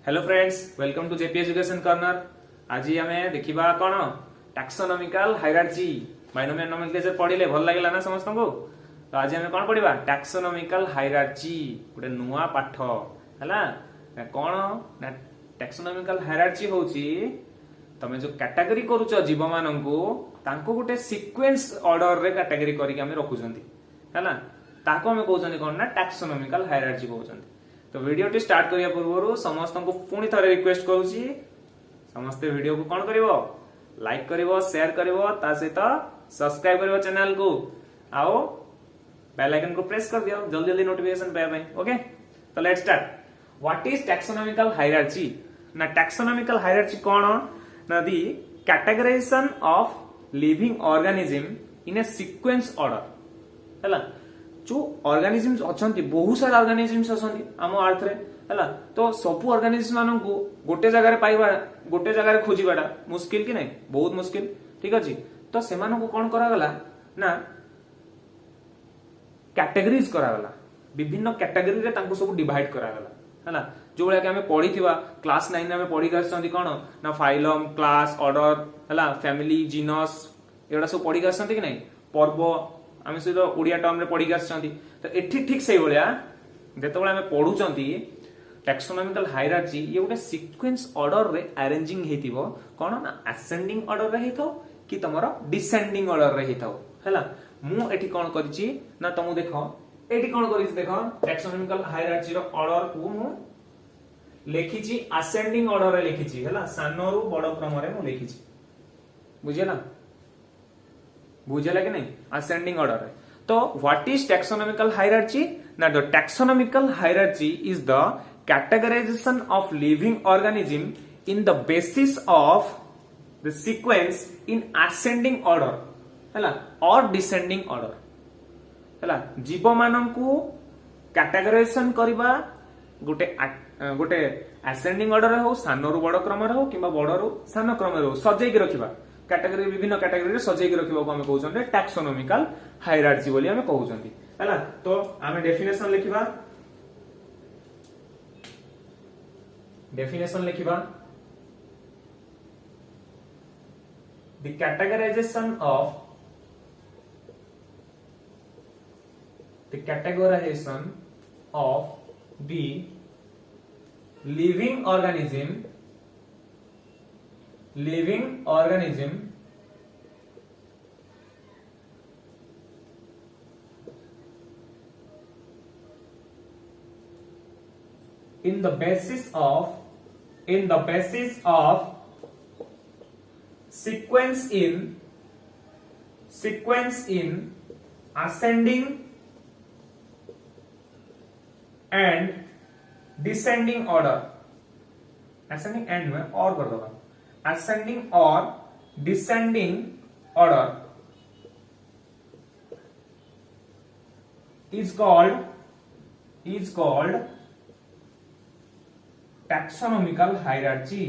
Hello friends, welcome to JP education corner. आज आम देखा कौन टैक्सोनॉमिकल हायरार्ची बाइनोमियल नोमेनक्लेचर पढ़िले भल लगे ना समस्त को। तो आज आम कौन पढ़ा टैक्सोनॉमिकल हायरार्ची गोटे नुआ पाठ है कौन ना टैक्सोनॉमिकल हायरार्ची होची तमे जो कैटेगरी करूछ जीव माननकु तांको गोटे सीक्वेंस ऑर्डर रे कैटेगरी करके हम रखुछंती हैला ताको हम कहउछंती कोन ना टैक्सोनॉमिकल हायरार्ची कहउछंती। तो वीडियो टी स्टार्ट करिया पूर्व समस्त को पुणी थे रिक्वेस्ट करूची समस्ते वीडियो को कौन करिवो लाइक करिवो शेयर करिवो ता सहित सब्सक्राइब करिवो चैनल को आओ बेल आइकन को प्रेस कर दियो जल्दी जल्दी नोटिफिकेशन पाए भाई। ओके, तो let's start. What is taxonomical hierarchy ना टैक्सोनॉमिकल हायरार्ची कौन ना the categorization of living organism in a sequence order हैला। जो ऑर्गेनिजम्स अछंती बहुत सारा ऑर्गेनिजम्स अछंती हम अर्थ रे हैला। तो सब ऑर्गेनिजम्स मानन को गोटे जगह रे पाइबा गोटे जगह रे खोजिबाटा मुश्किल कि नहीं, बहुत मुश्किल। ठीक अछि, तो से मानन को कोन करा गला ना कैटेगरीज करा गला, विभिन्न कैटेगरी रे तांको सब डिवाइड करा गला हैला। जो बळे के हमें पढिथिबा क्लास 9 रे हमें पढि गसंती कोन ना फाइलम क्लास ऑर्डर हैला फैमिली जीनस एडा सब पढि गसंती कि नहीं, पर्व आम सहित ओडिया टर्म रे पढ़ी आछंती। तो एठी ठीक से भलिया जेतबेले आमे पढुचंती टैक्सोनॉमिकल हायरार्ची ये गोटे सीक्वेंस ऑर्डर रे अरेंजिंग हेतिबो कोन ना असेंडिंग ऑर्डर रे हेथो कि तमरो डिसेंडिंग ऑर्डर रे हेथो हैला। मु एठी कोन करिछि ना तमु देखो एठी कोन करिछि देखो टैक्सोनॉमिकल हायरार्ची रो ऑर्डर को मु लेखिछि असेंडिंग ऑर्डर रे लेखिछि हैला, सानोरु बड़ क्रम रे मु लेखिछि बुझियला बुझेला कि नहीं असेंडिंग ऑर्डर है। तो व्हाट इज टैक्सोनॉमिकल हायरार्ची ना the taxonomical hierarchy is the categorization of living organism in the basis of the sequence in ascending order हैला और डिसेंडिंग ऑर्डर हैला। जीव माननकु कैटेगराइजेशन करबा गोटे गोटे असेंडिंग ऑर्डर हो सानरु बड़ क्रम रे हो किबा बड़रु सान क्रम रे हो सजै के रखिबा कैटेगरी विभिन्न कैटेगरी सजै के रखिबा को हम कहउछन टैक्सोनॉमिकल हायरार्ची बोली हम कहउछन हैला। तो हम डेफिनेशन लिखिबा the categorization of the living organism in the basis of sequence in ascending and descending order, ascending and में और कर दो ascending or descending order is called taxonomical hierarchy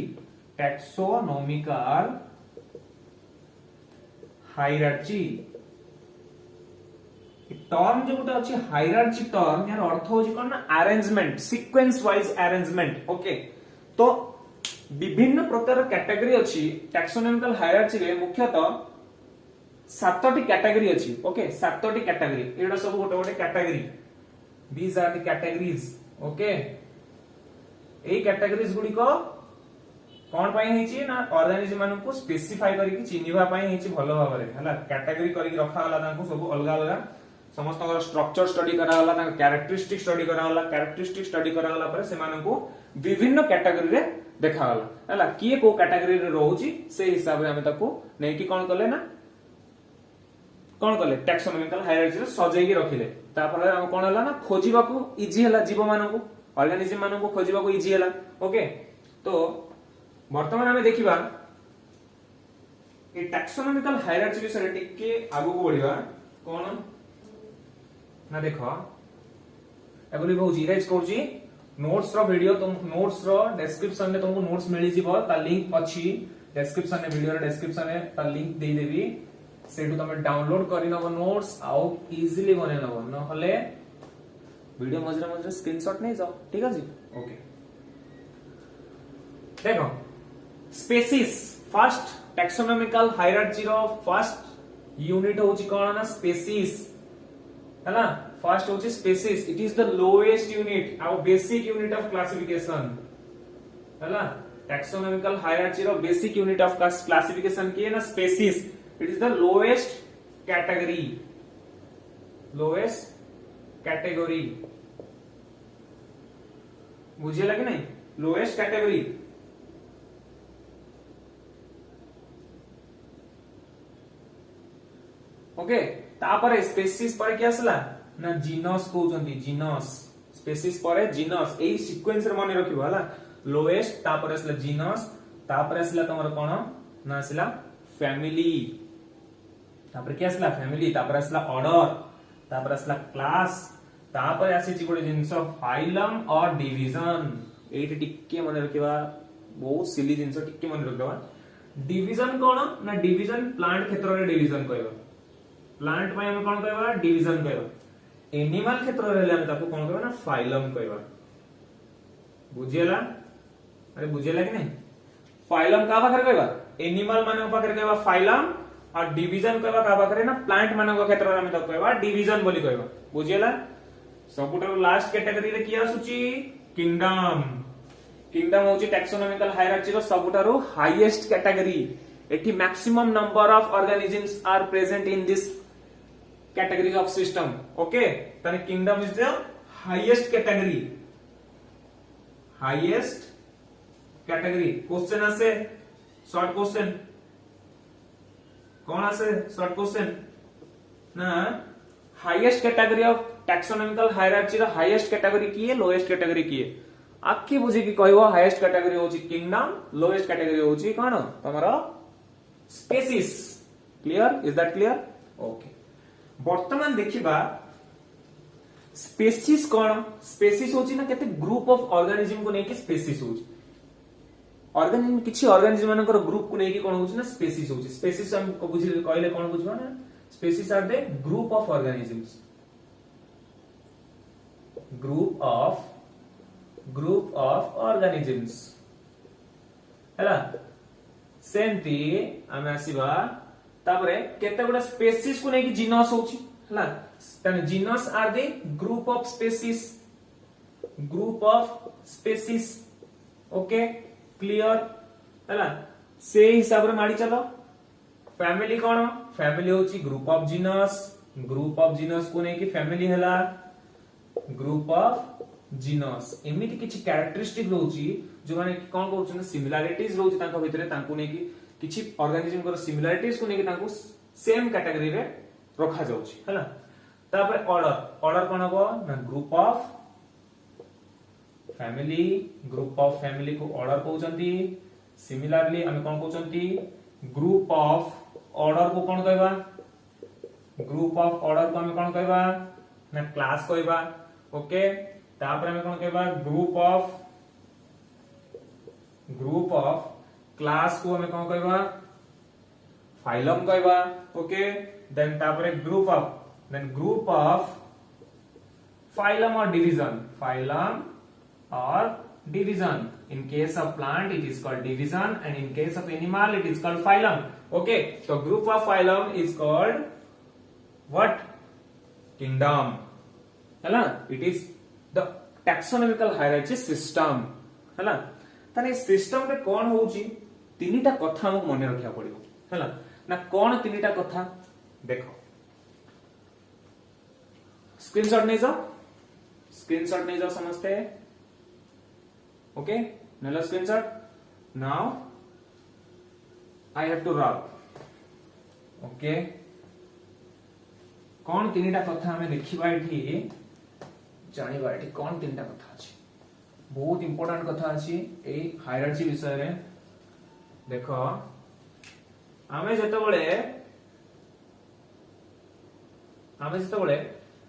term जो गोटे अछि हायरार्ची टर्म यार अर्थ होछि कोन ना arrangement sequence wise arrangement. Okay, तो विभिन्न प्रकार कैटेगरी अछि टैक्सोनॉमिकल हायरार्ची रे मुख्यतः 7टी कैटेगरी अछि। ओके, 7टी कैटेगरी एडा सब गोटे गोटे category these are the categories. Okay, ए कैटेगरीज गुडी को कोन पई हेछि ना ऑर्गेनिज्म मानन को स्पेसिफाई करी कि चिन्हिबा पई हेछि भलो भाव रे हला कैटेगरी करी रखा हला तांको सब अलग अलग समस्त स्ट्रक्चर स्टडी करा हला तांको कैरेक्टरिस्टिक स्टडी करा हला कैरेक्टरिस्टिक स्टडी करा हला पर से मानन को विभिन्न कैटेगरी रे देखा हला हला किए को कैटेगरी रे रहउची से हिसाब रे हम ताको नै कि कोन करले टैक्सोनॉमिकल हायरार्ची रे सजै के रखिले तापर हम कोन हला ना खोजिबा को इजी हला जीव मानन को ऑर्गेनिज्म मानन को खोजिबा को इजी हला। ओके, तो वर्तमान हमें देखिबा ए टैक्सोनॉमिकल हायरार्ची विषय टिके आगु को बढ़िबा कोन ना देखो एबोली बहु इरेज करछि नोट्स रो वीडियो तुम नोट्स रो डिस्क्रिप्शन में तुमको नोट्स मिली जिवो ता लिंक अछि डिस्क्रिप्शन में वीडियो रो डिस्क्रिप्शन में ता लिंक दे देबी सेठू तुम डाउनलोड करि नबो नोट्स आउ इजीली बने नबो न हले वीडियो मजरे मजरे स्क्रीनशॉट नहीं जाओ ठीक है जी ओके देखो स्पेसीज फर्स्ट टैक्सोनॉमिकल हायरार्ची रो फर्स्ट यूनिट होची कोन ना स्पेसीज हैला फर्स्ट होची species it is the lowest unit our basic unit of classification हैला टैक्सोनॉमिकल हायरार्ची रो बेसिक यूनिट ऑफ क्लासिफिकेशन की है ना species it is the lowest category बुझे लगे नहीं लोएस्ट कैटेगरी ओके तापर स्पेसीज पर क्या आसला ना जीनस कहउचंती जीनस स्पेसीज पर जीनस एई सीक्वेंस रे माने रखिबो हला लोएस्ट तापर आसला जीनस तापर आसला तमर कोन ना आसला फैमिली तापर क्या आसला फैमिली तापर आसला ऑर्डर तापर आसला क्लास तापर आसी छि गोटे जिंस फाइलम और डिवीजन एठी टिके माने रखिबा बहुत सिली जिंस टिके माने रखिबा डिवीजन कोन ना डिवीजन प्लांट क्षेत्र रे डिवीजन कहबा प्लांट में हम कोन कहबा डिवीजन कहबा एनिमल क्षेत्र रे हम ताको कोन कहबा ना फाइलम कहबा बुझियला अरे बुझियला कि नहीं फाइलम का पाखरे कहबा एनिमल माने पाखरे कहबा फाइलम और डिवीजन कहबा का पाखरे ना प्लांट माने क्षेत्र रे हम ताको कहबा डिवीजन बोली कहबा बुझियला सबुठारो लास्ट कैटेगरी रे किया सुची किंगडम किंगडम होची टैक्सोनॉमिकल हायरार्ची रो सबुठारो हाईएस्ट कैटेगरी एठी maximum number of organisms are present in this category of system okay तने kingdom is the highest category question आसे शॉर्ट क्वेश्चन कौन आसे शॉर्ट क्वेश्चन ना highest category of taxonomical hierarchy रो highest category की है lowest category की है आखी बुझी की कहबो हाईएस्ट कैटेगरी होची किंगडम लोएस्ट कैटेगरी होची कोन तमरो species clear is that clear okay वर्तमान देखिबा स्पेसीज कोन स्पेसीज होची ना केते ग्रुप ऑफ ऑर्गेनिज्म को नेकी स्पेसीज होची ऑर्गेनिज्म किछि ऑर्गेनिज्म मानकर ग्रुप को नेकी कोन होची ना स्पेसीज होची स्पेसीज हम को बुझी कहले कोन बुझबा ना species are the group of organisms group of organisms हैला सेमती आमे आसीबा तापरे केते गुडा स्पेसीज को नेकी जीनस होची हैला तने genus are the group of species okay clear हैला से हिसाब रे माडी चलो फैमिली कोन फैमिली होची ग्रुप ऑफ जीनस को नेकी फैमिली हैला ग्रुप ऑफ जीनस एमिति किछि कैरेक्टरिस्टिक रहउची जो माने कोन कहउछन सिमिलरिटीज रहउची तांको भितरे तांको नेकी किछि ऑर्गेनिज्म को सिमिलरिटीज को नेकी तांको सेम कैटेगरी रे रखा जाउची हैला तापर ऑर्डर कोन हबो ना ग्रुप ऑफ फैमिली को ऑर्डर कहउचंती सिमिलरली हम कोन कहउचंती ग्रुप ऑफ ऑर्डर को कोन कहबा ग्रुप ऑफ ऑर्डर को हम कोन कहबा ना क्लास कहबा ओके तापर हम कोन कहबा ग्रुप ऑफ क्लास को हम कोन कहबा फाइलम कहबा ओके देन तापर ग्रुप ऑफ फाइलम और division in case of plant it is called division and in case of animal it is called phylum okay so group of phylum is called what kingdom हैला it is the taxonomical hierarchy system हैला तने system रे कोन होउची तीनटा कथा हमक मने रखिया पड़िबो हैला ना कोन तीनटा कथा देखो स्क्रीनशॉट नै जाओ समझते हैं okay nala screenshot now I have to rub okay कौन तीनटा कथा हमें देखिबा एठी जानिबा एठी कौन तीनटा कथा अछि बहुत इंपोर्टेंट कथा अछि ए हायरार्ची विषय रे देखो हमें जेतबेले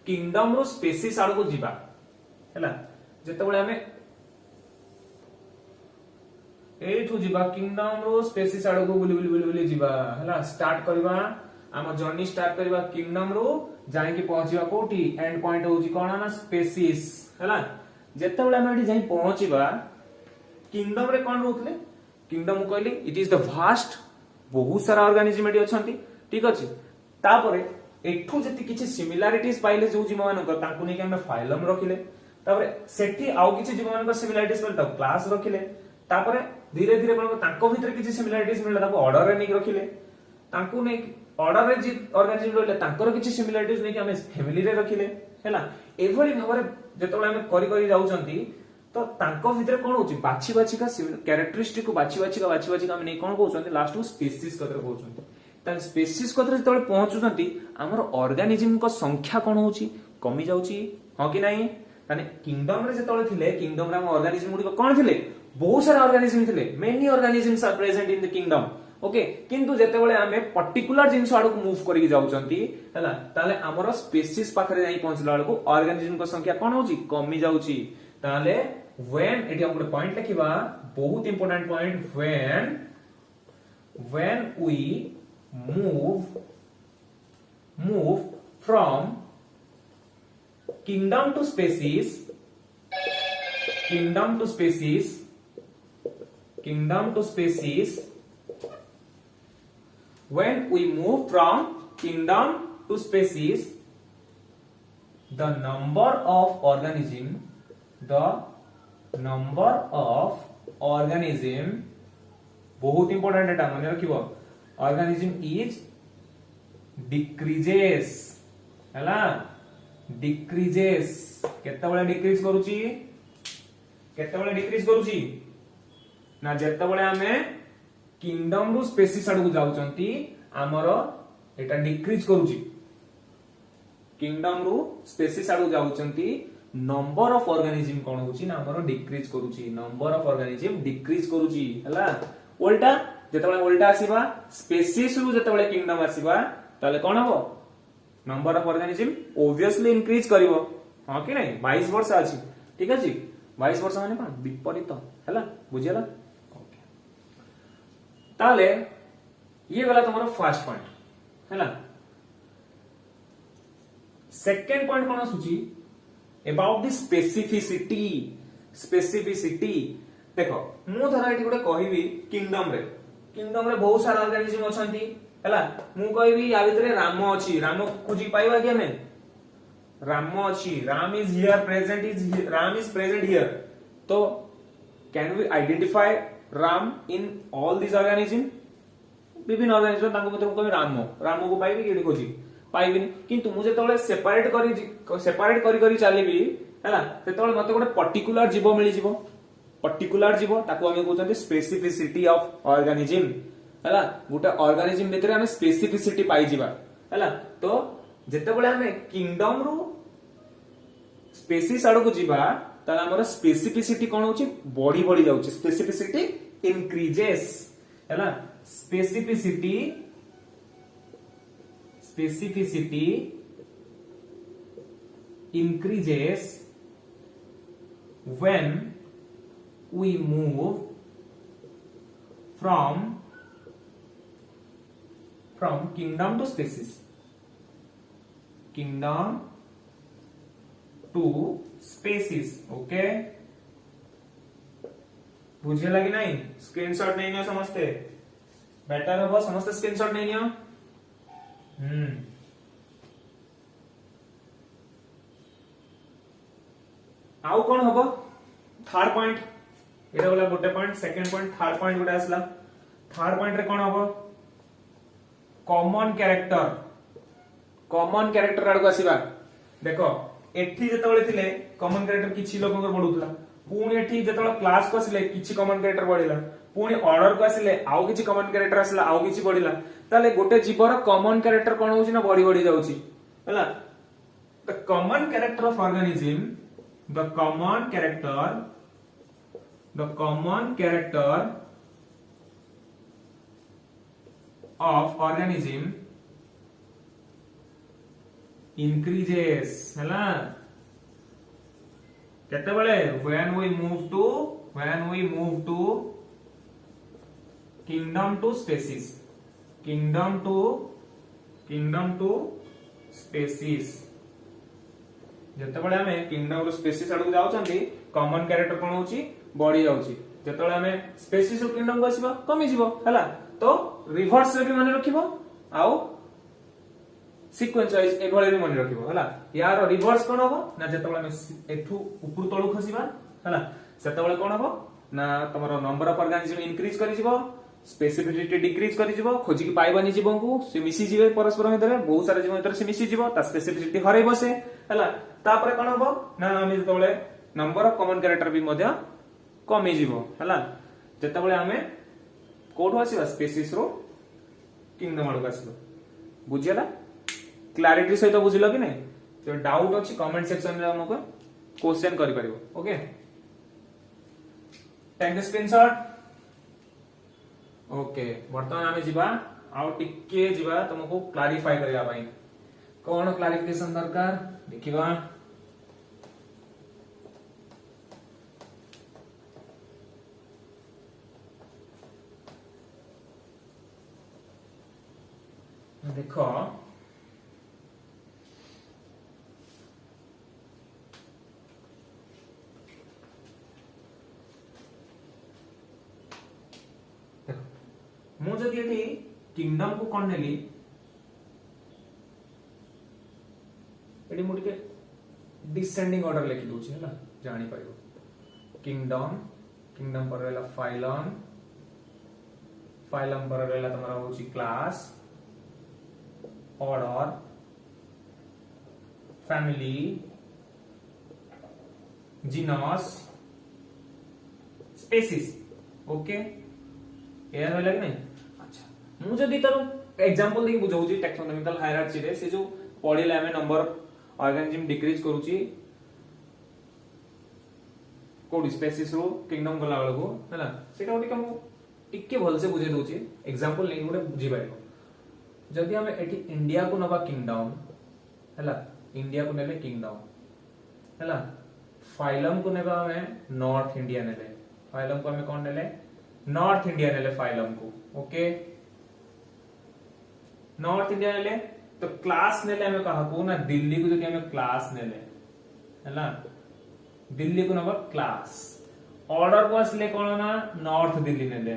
किंगडम रो स्पेसीज आड़ को जिबा हैला जेतबेले हमें एठू जिबा किंगडम रो स्पेसीज आड़ को बुली जिबा हैला स्टार्ट करबा हम जर्नी स्टार्ट करबा किंगडम रो जाय कि पहुंचीबा कोठी एंड पॉइंट होची कोन ना स्पेसीज हैला जेतेबेले हम एठी जाई पहुंचीबा किंगडम रे कौन रोथले किंगडम कहली इट इज द वास्ट बहुत सारा ऑर्गेनिज्म एटी अछंती ठीक अछि तापरे एठू जति किछि सिमिलरिटीज पाइले जो जीव मानक तांकु नै कि हम फाइलम रखिले तापरे सेठी आउ किछि जीव मानक सिमिलरिटीज पाइले ता क्लास रखिले तापरे धीरे धीरे कोन तांको भीतर किछि सिमिलरिटीज मिलला ताको ऑर्डर रे नै रखिले तांकु नै ऑर्डर रे जी ऑर्गेनिज्म रहले तांकर किछि सिमिलरिटीज नै कि हम फैमिली रे रखिले हैला एभली भाबरे जेतबळे हम करि करि जाउचंती तो तांको भीतर कोन होची बाछि बाछि का कैरेक्टरिस्टिक को बाछि बाछि का हम नै कोन कहउचंती लास्ट को स्पीसीज कतर कहउचंती त स्पीसीज कतर जेतबळे पहुंचुचंती हमर ऑर्गेनिज्म को संख्या कोन होची कमी जाउची ह कि नाही ताने किंगडम रे जेतबळे थिले किंगडम रे हम ऑर्गेनिज्म गुडी कोन थिले बहुत सारा ऑर्गेनिज्म थिले many organisms are present in the kingdom okay किंतु जेतेबळे आमे पर्टिकुलर जिंस आडू मूव करिक जाउचंती हैला ताले हमर स्पीसीज पाखरे जाई पहुंचला आडू ऑर्गेनिज्म को संख्या कोन होची कमी जाउची ताले when एटी हम गोटे पॉइंट लिखिबा बहुत important point when we move from kingdom to species when we move from kingdom to species the number of organism बहुत इंपोर्टेंट एटा मन रखिबो ऑर्गेनिज्म इज डिक्रीजेस हैला डिक्रीजेस केतेबळे डिक्रीज करूची ना जेतेबळे हमें किंगडम रु स्पेसीज आडू जाउचंती हमर एटा डिक्रीज करूची किंगडम रु स्पेसीज आडू जाउचंती नंबर ऑफ ऑर्गेनिज्म कोन होची ना हमर डिक्रीज करूची नंबर ऑफ ऑर्गेनिज्म डिक्रीज करूची हला उल्टा जेतबळे उल्टा आसीबा स्पेसीज रु जेतबळे किंगडम आसीबा ताले कोन हबो number of organism obviously increase करिवो हां कि नै 22 वर्ष आछि ठीक अछि 22 वर्ष माने कोन विपरीत हला बुझियला ओके ताले ये वाला तुम्हारा फर्स्ट पॉइंट हला सेकंड पॉइंट कोन आसुची about the specificity देखो मु धरा एठी गोटे कहिबी किंगडम रे बहुत सारा ऑर्गेनिज्म अछंती हैला मु कहिबी या भितरे राम अछि राम खोजी पाइबा कि हमें राम अछि राम इज प्रेजेंट हियर तो can we identify Ram in all this organism विभिन्न ऑर्गेनिज्म तांको भितर कहि राम को पाइबी कि खोजी पाइबिनी किंतु मु जेतबळे सेपरेट करी चलीबी हैला तेतबळे मते गोटे पर्टिकुलर जीव मिली जीव ताको हम कहउछन्ती स्पेसिफिसिटी ऑफ ऑर्गेनिज्म हैला गोटे ऑर्गेनिज्म भितर हम स्पेसिफिसिटी पाई जीवा हैला तो जेतबळे हम किंगडम रु स्पेसीज आडू को जीवा ताला हमर स्पेसिफिसिटी कोन होची बॉडी जाउची स्पेसिफिसिटी इंक्रीजेस हैला specificity increases when we move from kingdom to species okay बुझे लगी नहीं स्क्रीनशॉट नहीं नियो समझते बेटर हो समझते स्क्रीनशॉट नहीं नियो आउ कौन हबो थर्ड पॉइंट एटा वाला गोटे point second point third point गोटे आसला थर्ड पॉइंट रे कौन हबो कॉमन कैरेक्टर आडको आसीबा देखो एठी जेतबळे थिले कॉमन कैरेक्टर किछि लोकंकर बढुतला पुणी एठी जेतबळे क्लास को आसिले किछि कॉमन कैरेक्टर बढिला पुणी ऑर्डर को आसिले आउ किछि कॉमन कैरेक्टर आसला आउ किछि बढिला ताले गोटे जीवर कॉमन कैरेक्टर कोन होउछि ना बढी जाउछि हला the common character of organism the common character of organism increases हैला केतेबेले when we move to kingdom to species जेतेबेले हमें किंगडम रो स्पेसीज आडू जाउछंती कॉमन कैरेक्टर कोन होउची बॉडी जाउची जेतବେଳେ ଆମେ स्पेसीस रो किंगडम को आसीबा कमी जीवो हला तो रिवर्स रे भी माने रखिबो आउ सीक्वेंस वाइज एभळे भी माने रखिबो हला यार रिवर्स कोन होबो ना जेतବେଳେ ଆମେ एठू ऊपर तळु खसिबा हला सेतବେଳେ कोन होबो ना तमरो नंबर ऑफ ऑर्गेनिज्म इंक्रीज करि जीवो स्पेसिफिसिटी डिक्रीज करि जीवो खोजी की पाइबानी जीवो को से मिसी जीवे परस्पर भितर बहुत सारा जीव भितर से मिसी जीवो ता स्पेसिफिसिटी हरै बसे हला तापरे कोन होबो ना हम जेतବେଳେ नंबर ऑफ कॉमन कैरेक्टर भी मध्य कमी जीवो हला जेतବେଳେ हमें कोठो आसीबा स्पेसीस रो किंगडम आडो आसीबो बुझियला क्लैरिटी सहित बुझिलो कि नहीं तो डाउट अछि कमेंट सेक्शन रे हमको क्वेश्चन करि परिबो okay take the screenshot okay वर्तमान हमें जीवा आउ टिके जीवा तुमको क्लैरिफाई करिया भाई कोन क्लैरिफिकेशन दरकार देखिबा देखो मु जदि एठी किंगडम को कोन नेली एठी मु टिके डिसेंडिंग ऑर्डर लिखि दोछि हला जानि पाइबो किंगडम किंगडम पर रहला फाइलम फाइलम पर रहला तमरा होछि class order family genus species okay एयर होला कि नहीं अच्छा मु जदी तारो एग्जांपल देखि बुझौची टैक्सोनॉमिकल हायरार्की रे से जो पढिले हमें नंबर ऑर्गेनिज्म डिक्रीज करूची कोड स्पेसीज रो किंगडम गला वाला को हैला सेटा ओटी हम टिके भल से बुझे दोची एग्जांपल लेके गोटे बुझी पाइबो जदि हमें एठी इंडिया को नबा किंगडम हैला इंडिया को नेले किंगडम हैला फाइलम को नेबा हमें नॉर्थ इंडिया नेले फाइलम को हमें कौन नेले नॉर्थ इंडिया नेले फाइलम को ओके नॉर्थ इंडिया नेले तो क्लास नेले हमें कहा को ना दिल्ली को जदि हमें क्लास नेले हैला दिल्ली को नबा क्लास ऑर्डर को असले कौन ना नॉर्थ दिल्ली नेले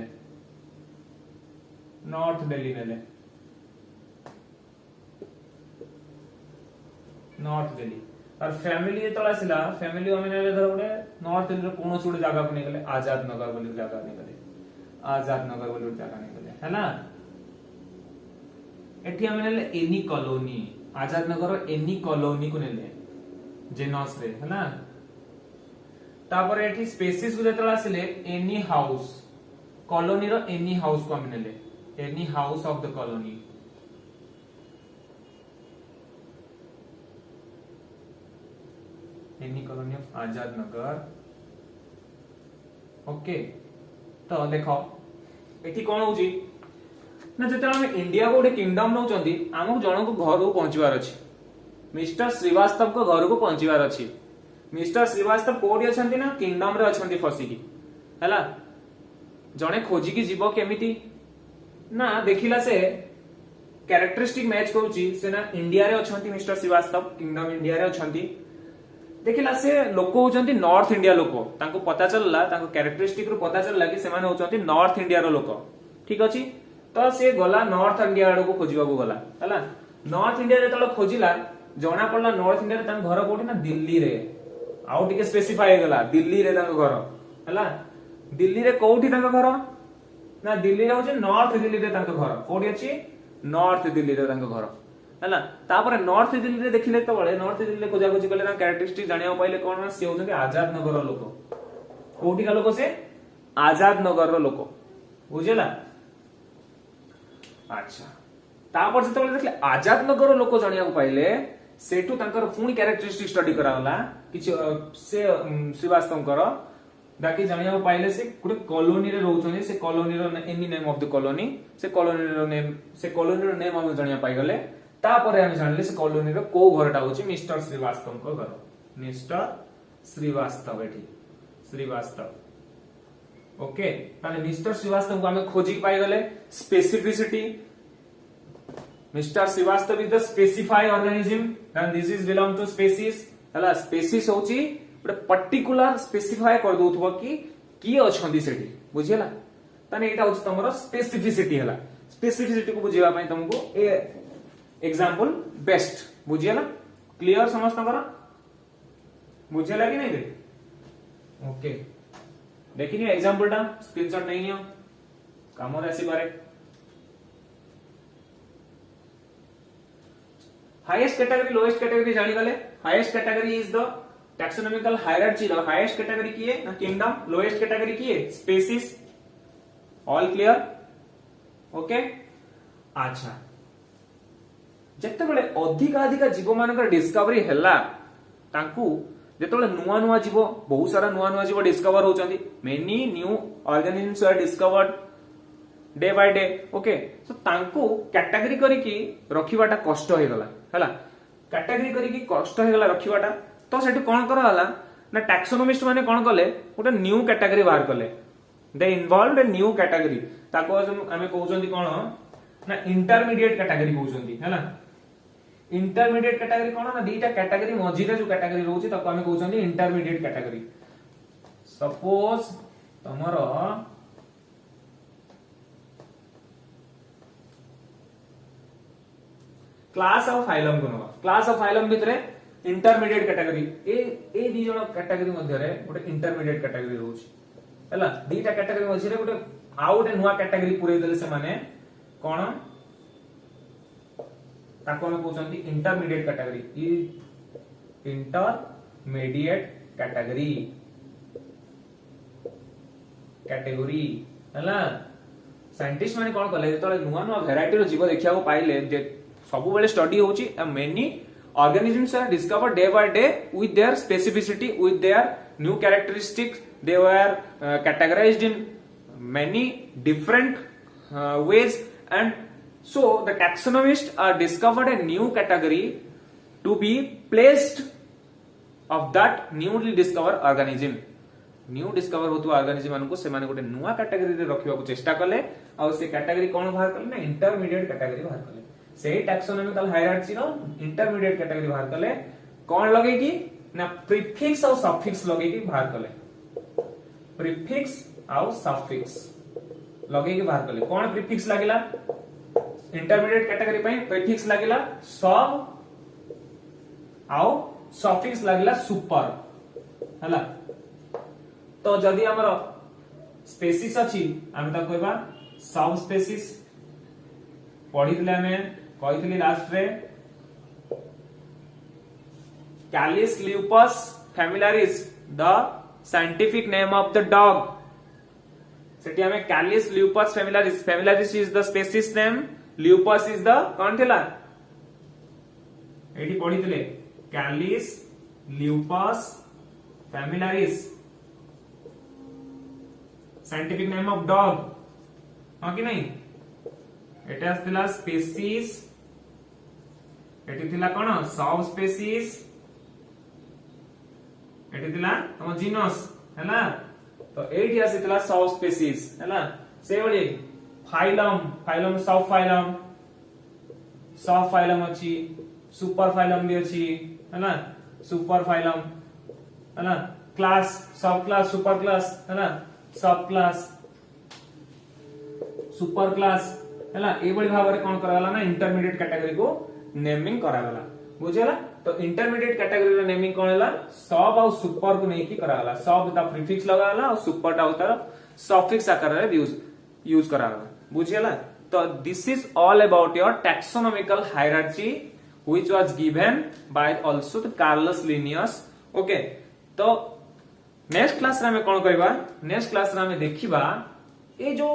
नॉर्थ दिल्ली नेले नॉर्थ दिल्ली और फैमिली जे तळा सिला फैमिली हमें नेले धर गोटे नॉर्थ दिल्ली कोन सुडे जगह को नेले आजाद नगर बोली जगह नेले आजाद नगर बोली जगह नेले हैला एठी हमें नेले any colony Azad Nagar any colony को नेले जेनस रे हैला तापर एठी स्पेसीज को जेतला सिले एनी हाउस कॉलोनी रो एनी हाउस को हमें नेले any house of the colony any colony of Azad Nagar okay तो देखो एठी कोन होची ना जते हम इंडिया को गोटे किंगडम नौ चंदी हम जण को घर को पहुंचवार अछि मिस्टर श्रीवास्तव को घर को पहुंचवार अछि मिस्टर श्रीवास्तव कोडी अछंती ना किंगडम रे अछंती फसी की हैला जणे खोजी की जीव केमिति ना देखिला से कैरेक्टरिस्टिक मैच करूची से ना इंडिया रे अछंती मिस्टर श्रीवास्तव किंगडम इंडिया रे अछंती देखिला से लोक होचंती नॉर्थ इंडिया लोक तांको पता चलला तांको कैरेक्टरिस्टिक रो पता चलला कि सेमाने होचंती नॉर्थ इंडिया रो लोक ठीक अछि तो से गला नॉर्थ इंडिया आडो को खोजिबा को गला हला नॉर्थ इंडिया रे तळ खोजिला जणा पडला नॉर्थ इंडिया रे तां घर कोठी ना दिल्ली रे आउ टिके स्पेसिफाई गला दिल्ली रे तां घर हला दिल्ली रे कोठी तां घर ना दिल्ली रे होचे नॉर्थ दिल्ली रे तां घर कोठी अछि नॉर्थ दिल्ली रे तां घर हला तापर नॉर्थ दिल्ली रे देखिले तो बळे नॉर्थ दिल्ली रे खोजा खोजी कले ना कैरेक्टरिस्टिक जानिया पाइले कोन ना से होचंती आजाद नगर रो लोक कोठी का लोक से आजाद नगर रो लोक बुझेला अच्छा तापर जते बळे देखले आजाद नगर रो लोक जानिया पाइले सेठू तांकर पुणी कैरेक्टरिस्टिक स्टडी कराला किछि से श्रीवास्तव कर बाकी जानिया पाइले से गुटे कॉलोनी रे रहउछनी से कॉलोनी रो any name of the colony से कॉलोनी रो नेम हम जानिया पाइ गले तापर हम जानले से कॉलोनी रो को घरटा होची मिस्टर श्रीवास्तव को घर मिस्टर श्रीवास्तव एठी श्रीवास्तव ओके ताने मिस्टर श्रीवास्तव को हमें खोजी पाइ गले specificity mister Srivastava is the specify organism and this is belong to species हला स्पेसीज होची गोटे पर्टिकुलर स्पेसिफाई कर दोथबो कि किए अछंती सेठी बुझिला ताने एटा होछ तमरो स्पेसिफिसिटी हला स्पेसिफिसिटी को बुझिबा पई तुमको ए एग्जांपल बेस्ट बुझिला क्लियर समस्त करा बुझिला कि नहीं रे ओके देखिए एग्जांपल टा स्क्रीनशॉट नहीं नियो काम रे आसी पारे हाईएस्ट कैटेगरी लोएस्ट कैटेगरी जानी गले highest category is the taxonomical hierarchy the highest category की है ना किंगडम लोएस्ट कैटेगरी की है स्पीसीज ऑल क्लियर ओके अच्छा जत्ते बळे अधिक जीव मानकर डिस्कवरी हैला तांकू जेतबळे नुआ नुआ जीव बहुत सारा नुआ जीव डिस्कवर होचंदी many new organisms are discovered day by day okay so तांकू कैटेगरी करिकी रखिबाटा कष्ट हे गला हला कैटेगरी करिकी कष्ट हे गला रखिबाटा तो सेठी कोन करला ना टैक्सोनॉमिस्ट माने कोन कले गोटे न्यू कैटेगरी बाहर कले दे इन्वॉल्वड ए न्यू कैटेगरी ताको हमें कहउचंदी कोन ना इंटरमीडिएट कैटेगरी कहउचंदी हला इंटरमीडिएट कैटेगरी कोन ना दीटा कैटेगरी मझिरे जो कैटेगरी रहउची ताको हमें कहउचंदी इंटरमीडिएट कैटेगरी सपोज तमरो क्लास ऑफ फाइलम को क्लास ऑफ फाइलम भितरे इंटरमीडिएट कैटेगरी ए दी जण कैटेगरी मध्य रे गोटे इंटरमीडिएट कैटेगरी रहउची हला दीटा कैटेगरी मझिरे गोटे आउ गोटे नुवा कैटेगरी पुरै देले से माने कोन ताको हम कहउचंती इंटरमीडिएट कैटेगरी इंटरमीडिएट कैटेगरी हला साइंटिस्ट माने कोन कले जेतले नुवा नुवा वैरायटी रो जीव देखिया को पाइले जे सब बेले स्टडी होची many organisms are discovered day by day with their specificity with their new characteristics they were categorized in many different ways and so the taxonomists are discovered a new category to be placed of that newly discovered organism new discover होतो organism मानको से माने गोटे नुवा category रे रखिबा को चेष्टा कले आ से कैटेगरी कोन बाहर कले ना इंटरमीडिएट कैटेगरी बाहर कले से टैक्सोनॉमिकल हायरार्ची रो इंटरमीडिएट कैटेगरी बाहर कले कोन लगे की ना प्रीफिक्स और सफिक्स लगे की बाहर कले प्रीफिक्स और सफिक्स लगे की बाहर कले कोन प्रीफिक्स लागिला इंटरमीडिएट कैटेगरी पई प्रीफिक्स लागिला सब और सफिक्स लागिला सुपर हला तो जदि हमर स्पेसिस अछि हम त कहबा सब स्पेसिस पढितले हमें कहितली लास्ट रे Canis lupus familiaris the scientific name of the dog सेठी हमें Canis lupus familiaris is the species name lupus is the कोन थिला एठी पढितले Canis lupus familiaris scientific name of dog हां कि नहीं एटा थिला स्पीसीज एटी थिला कोन सब स्पीसीज एटी थिला हम जीनस हैला तो एटी आसीतला सब स्पीसीज हैला से बळी फाइलम सब फाइलम अछि सुपर फाइलम भी अछि हैला सुपर फाइलम हैला क्लास सब क्लास सुपर क्लास हैला सब क्लास सुपर क्लास हैला ए बड़ी भाव रे कोन कराला ना इंटरमीडिएट कैटेगरी को नेमिंग कराला बुझला तो इंटरमीडिएट कैटेगरी रे नेमिंग कोन हैला सब और सुपर को नहीं की कराला सब ता प्रीफिक्स लगाला और सुपर ता उतार सफिक्स आकार रे यूज कराला बुझला तो this is all about your taxonomical hierarchy which was given by also the Carolus Linnaeus okay तो नेक्स्ट क्लास रे हम कोन करबा नेक्स्ट क्लास रे हम देखिबा ए जो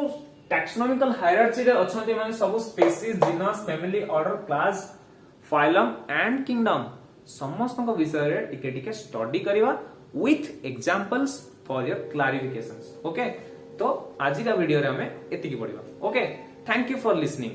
टैक्सोनॉमिकल हायरार्ची रे अछंती माने सब species genus family order class phylum and kingdom समस्त को विषय रे टिके टिके स्टडी करबा with examples for your clarifications okay तो आज का वीडियो रे हमें एतिकी पढिबा okay thank you for listening